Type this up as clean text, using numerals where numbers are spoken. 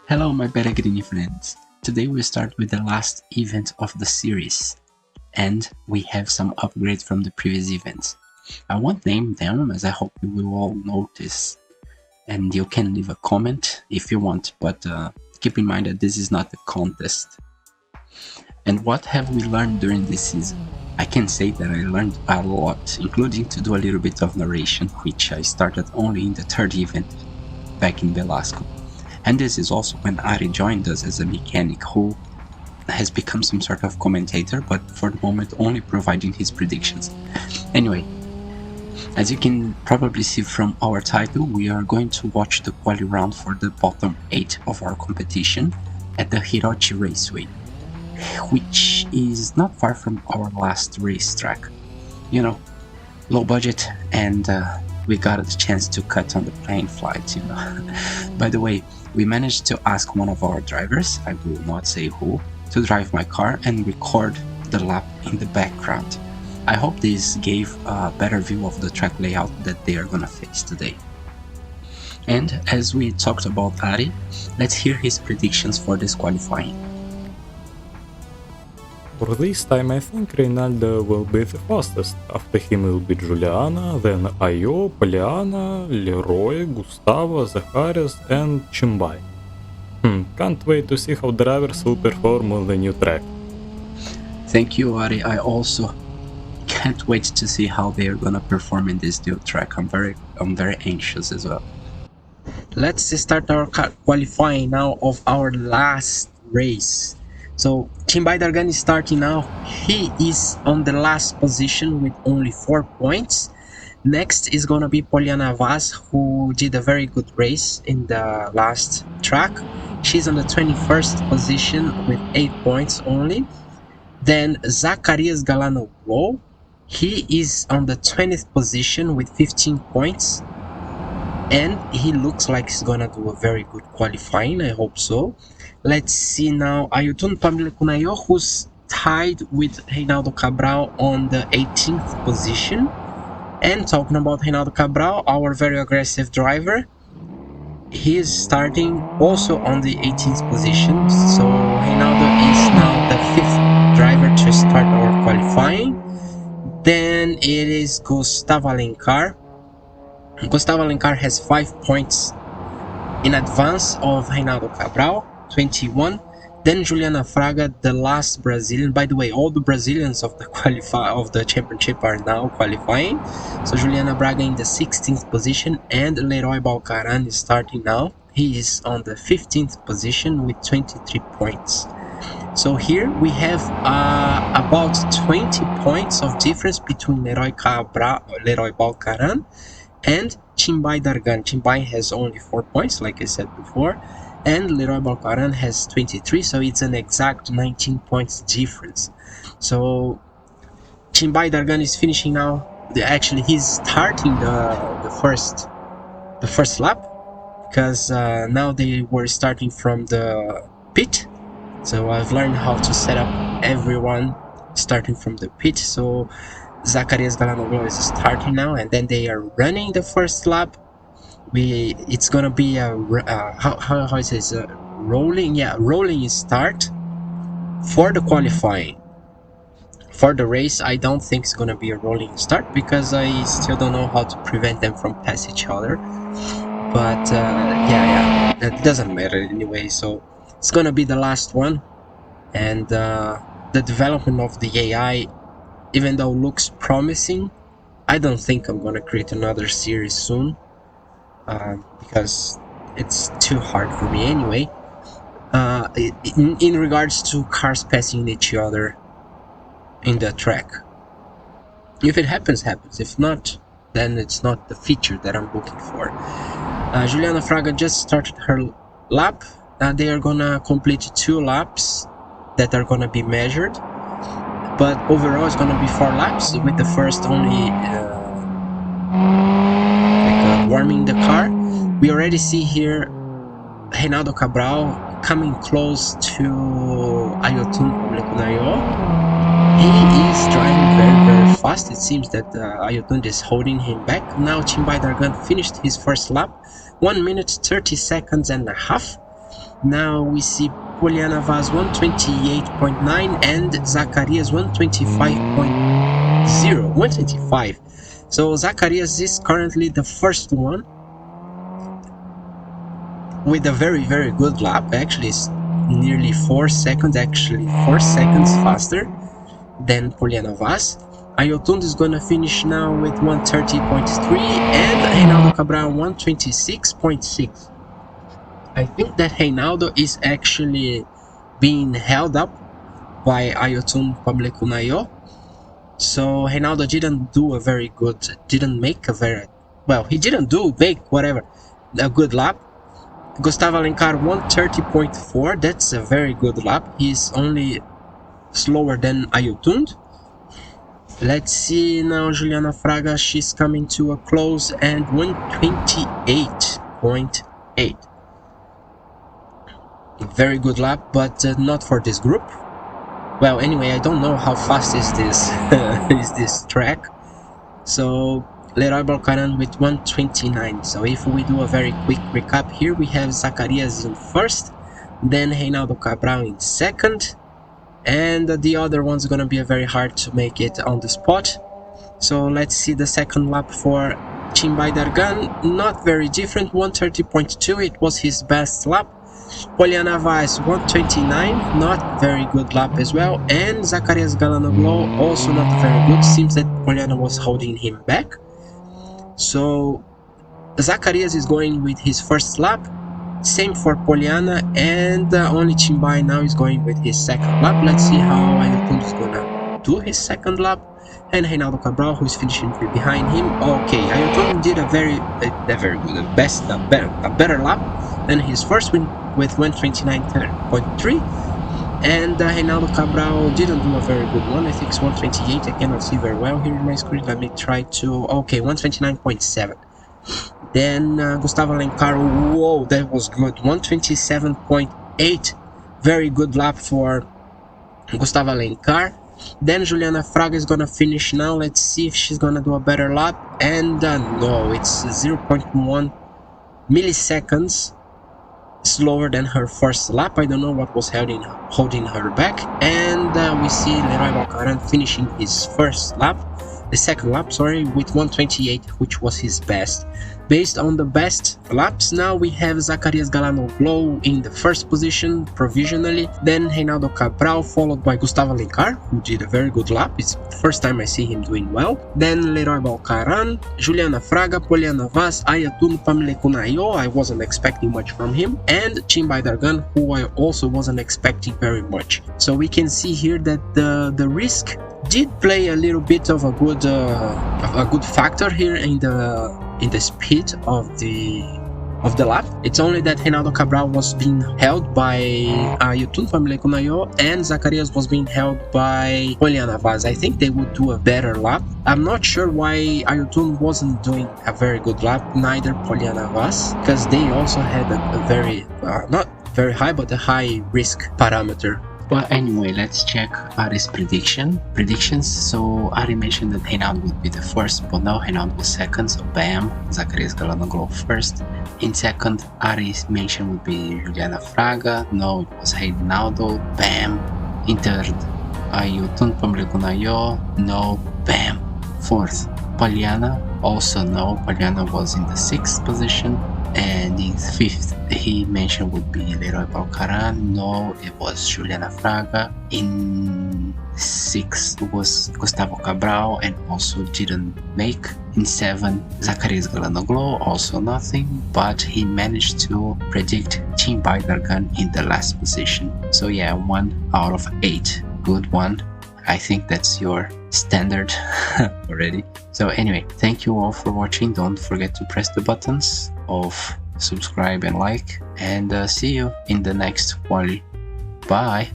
Hello my Peregrini friends. Today we start with the last event of the series, and we have some upgrades from the previous events. I won't name them as I hope you will all notice, and you can leave a comment if you want, but keep in mind that this is not a contest. And what have we learned during this season? I can say that I learned a lot, including to do a little bit of narration, which I started only in the third event back in Velasco. And this is also when Ari joined us as a mechanic who has become some sort of commentator, but for the moment only providing his predictions. Anyway, as you can probably see from our title, we are going to watch the quali round for the bottom 8 of our competition at the Hirochi Raceway, which is not far from our last racetrack. You know, low budget, and we got the chance to cut on the plane flights, By the way, we managed to ask one of our drivers, I will not say who, to drive my car and record the lap in the background. I hope this gave a better view of the track layout that they are gonna face today. And as we talked about Ari, let's hear his predictions for this qualifying. For this time I think Reynaldo will be the fastest, after him will be Juliana, then Ayo, Poliana, Leroy, Gustavo, Zacharis and Chimbai. Can't wait to see how drivers will perform on the new track. Thank you, Ari. I also can't wait to see how they are gonna perform in this new track. I'm very anxious as well. Let's start our qualifying now of our last race. So Chimbai Dargan is starting now. He is on the last position with only 4 points. Next is gonna be Poliana Vaz, who did a very good race in the last track. She's on the 21st position with 8 points only. Then Zacarias Galano Blow, he is on the 20th position with 15 points. And he looks like he's gonna do a very good qualifying, I hope so. Let's see now, Ayutun Pamilekunayo, who's tied with Reinaldo Cabral on the 18th position. And talking about Reinaldo Cabral, our very aggressive driver, he is starting also on the 18th position. So Reinaldo is now the 5th driver to start our qualifying. Then it is Gustavo Alencar. Gustavo Alencar has 5 points in advance of Reinaldo Cabral, 21. Then Juliana Fraga, the last Brazilian. By the way, all the Brazilians of the championship are now qualifying. So Juliana Braga in the 16th position, and Leroy Balcaran is starting now. He is on the 15th position with 23 points. So here we have about 20 points of difference between Leroy Balcaran and Chimbai Dargan. Chimbai has only 4 points, like I said before, and Leroy Balcaran has 23, so it's an exact 19 points difference. So Chimbai Dargan is finishing now. Actually, he's starting the first lap, because now they were starting from the pit. So I've learned how to set up everyone starting from the pit. So Zacarias Galanoglu is starting now, and then they are running the first lap. It's gonna be a how it says rolling start for the qualifying. For the race, I don't think it's gonna be a rolling start, because I still don't know how to prevent them from passing each other. But that doesn't matter anyway. So it's gonna be the last one, and the development of the AI, even though looks promising, I don't think I'm gonna create another series soon, because it's too hard for me anyway. In regards to cars passing each other in the track, if it happens, happens. If not, then it's not the feature that I'm looking for. Juliana Fraga just started her lap. They are gonna complete 2 laps that are gonna be measured, but overall it's gonna be 4 laps, with the first only warming the car. We already see here Reinaldo Cabral coming close to Ayotun Pamilekunayo. He is driving very fast. It seems that Ayotun is holding him back. Now Chimbai Dargan finished his first lap, 1 minute 30 seconds and a half. Now we see Poliana Vaz 128.9 and Zacarias 125. So Zacarias is currently the first one with a very, very good lap. Actually, it's nearly 4 seconds, 4 seconds faster than Poliana Vaz. Ayotund is gonna finish now with 130.3 and Reinaldo Cabral 126.6. I think that Reinaldo is actually being held up by Ayotun Pamlekunayo. So Reinaldo didn't make a good lap. Gustavo Alencar 130.4, that's a very good lap. He's only slower than Ayotun. Let's see now Juliana Fraga, she's coming to a close and 128.8. Very good lap, but not for this group. Well, anyway, I don't know how fast is this is this track. So Leroy Balcaran with 129. So if we do a very quick recap here, we have Zacarias in first, then Reinaldo Cabral in second, and the other one's gonna be very hard to make it on the spot. So let's see the second lap for Chimbay Dargan. Not very different, 130.2, it was his best lap. Poliana Vaz 129, not very good lap as well, and Zacarias Galanoglu also not very good. Seems that Poliana was holding him back. So Zacarias is going with his first lap, same for Poliana, and only Chimbay now is going with his second lap. Let's see how Ayotun is gonna do his second lap, and Reinaldo Cabral, who is finishing behind him. Okay, Ayotun did a better lap than his first win with 129.3, and Reinaldo Cabral didn't do a very good one. I think it's 128. I cannot see very well here in my screen. Let me try to. Okay, 129.7. Then Gustavo Alencar, whoa, that was good, 127.8. Very good lap for Gustavo Alencar. Then Juliana Fraga is gonna finish now. Let's see if she's gonna do a better lap. And no, it's 0.1 milliseconds slower than her first lap. I don't know what was holding her back. And we see Leroy Balcaran finishing his second lap, with 128, which was his best. Based on the best laps, now we have Zacarias Galanoglu in the first position provisionally, then Reinaldo Cabral, followed by Gustavo Alencar, who did a very good lap. It's the first time I see him doing well. Then Leroy Balcaran, Juliana Fraga, Poliana Vaz, Ayatun Pamlekunayo, I wasn't expecting much from him, and Chimbay Dargan, who I also wasn't expecting very much. So we can see here that the risk did play a little bit of a good factor here in the speed of the lap. It's only that Reinaldo Cabral was being held by Ayotun Pamlekunayo and Zacarias was being held by Poliana Vaz. I think they would do a better lap. I'm not sure why Ayotun wasn't doing a very good lap, neither Poliana Vaz, because they also had a very not very high, but a high risk parameter. Well, anyway, let's check Ari's predictions. So Ari mentioned that Reinaldo would be the first, but now Reinaldo was second, so bam, Zacarias Galanoglu first. In second, Ari's mention would be Juliana Fraga, no, it was Reinaldo, bam. In third, Ayotun Pamlekunayo, no, bam. Fourth, Poliana, also no, Poliana was in the sixth position. And in fifth, he mentioned would be Leroy Balcaran. No, it was Juliana Fraga. In sixth was Gustavo Cabral and also didn't make. In seventh, Zacarias Galanoglu, also nothing, but he managed to predict Chimbay Dargan in the last position. So yeah, 1 out of 8. Good one. I think that's your standard already. So anyway, thank you all for watching. Don't forget to press the buttons of subscribe and like, and see you in the next quali. Bye.